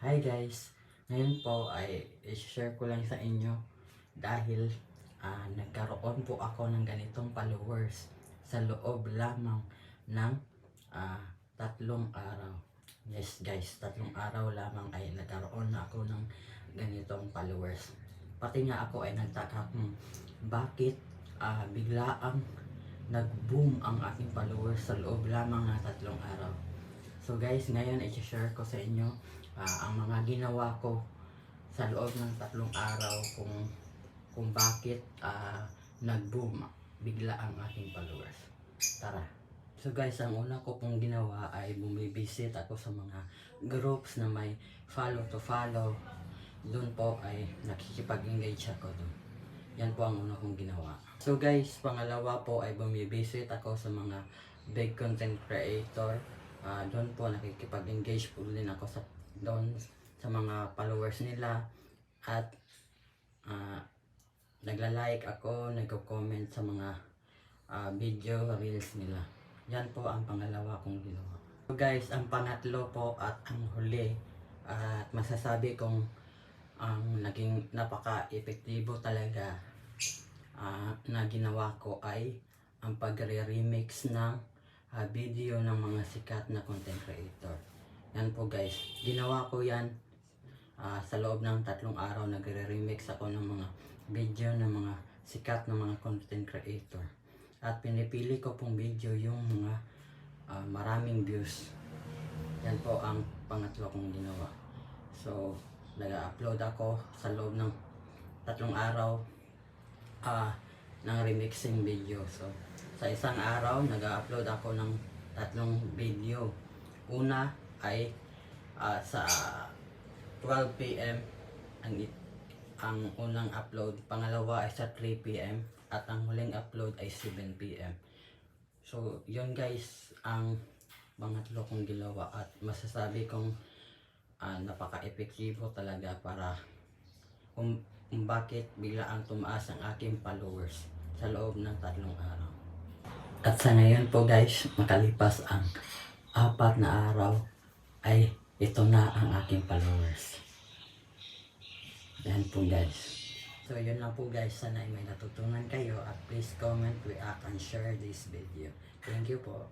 Hi guys! Ngayon po ay i-share ko lang sa inyo dahil nagkaroon po ako ng ganitong followers sa loob lamang ng 3 araw. Yes guys, 3 araw lamang ay nagkaroon na ako ng ganitong followers. Pati nga ako ay nagtaka kung bakit biglaang nag-boom ang aking followers sa loob lamang ng 3 araw. So guys, ngayon i-share ko sa inyo ang mga ginawa ko sa loob ng 3 araw kung bakit nag-boom bigla ang aking followers. Tara! So guys, ang una ko pong ginawa ay bumibisit ako sa mga groups na may follow to follow. Doon po ay nakikipag-engage ako doon. Yan po ang una kong ginawa. So guys, pangalawa po ay bumibisit ako sa mga big content creator. Doon po nakikipag-engage po din ako doon sa mga followers nila at nagla-like ako, nagko-comment sa mga video reels nila. Yan po ang pangalawa kong ginawa. So guys, ang pangatlo po at ang huli at masasabi kong ang naging napaka-epektibo talaga na ginawa ko ay ang pagre-remix ng video ng mga sikat na content creator. Yan po guys, ginawa ko yan sa loob ng 3 araw. Nagre-remix ako ng mga video ng mga sikat na mga content creator at pinipili ko pong video yung mga maraming views. Yan po ang pangatlo kong ginawa. So nag-upload ako sa loob ng 3 araw ng remixing video. So sa isang araw nag-upload ako ng 3 video. Una ay sa 12 PM ang unang upload, pangalawa ay sa 3 PM at ang huling upload ay 7 PM. So yun guys ang pangatlo kong ginawa at masasabi kong napaka-epektibo talaga para kung bakit biglaan tumaas ang aking followers sa loob ng 3 araw. At sa ngayon po guys, makalipas ang 4 na araw ay ito na ang aking followers. Yan po guys. So yun lang po guys, sana ay may natutunan kayo at please comment, react, and share this video. Thank you po.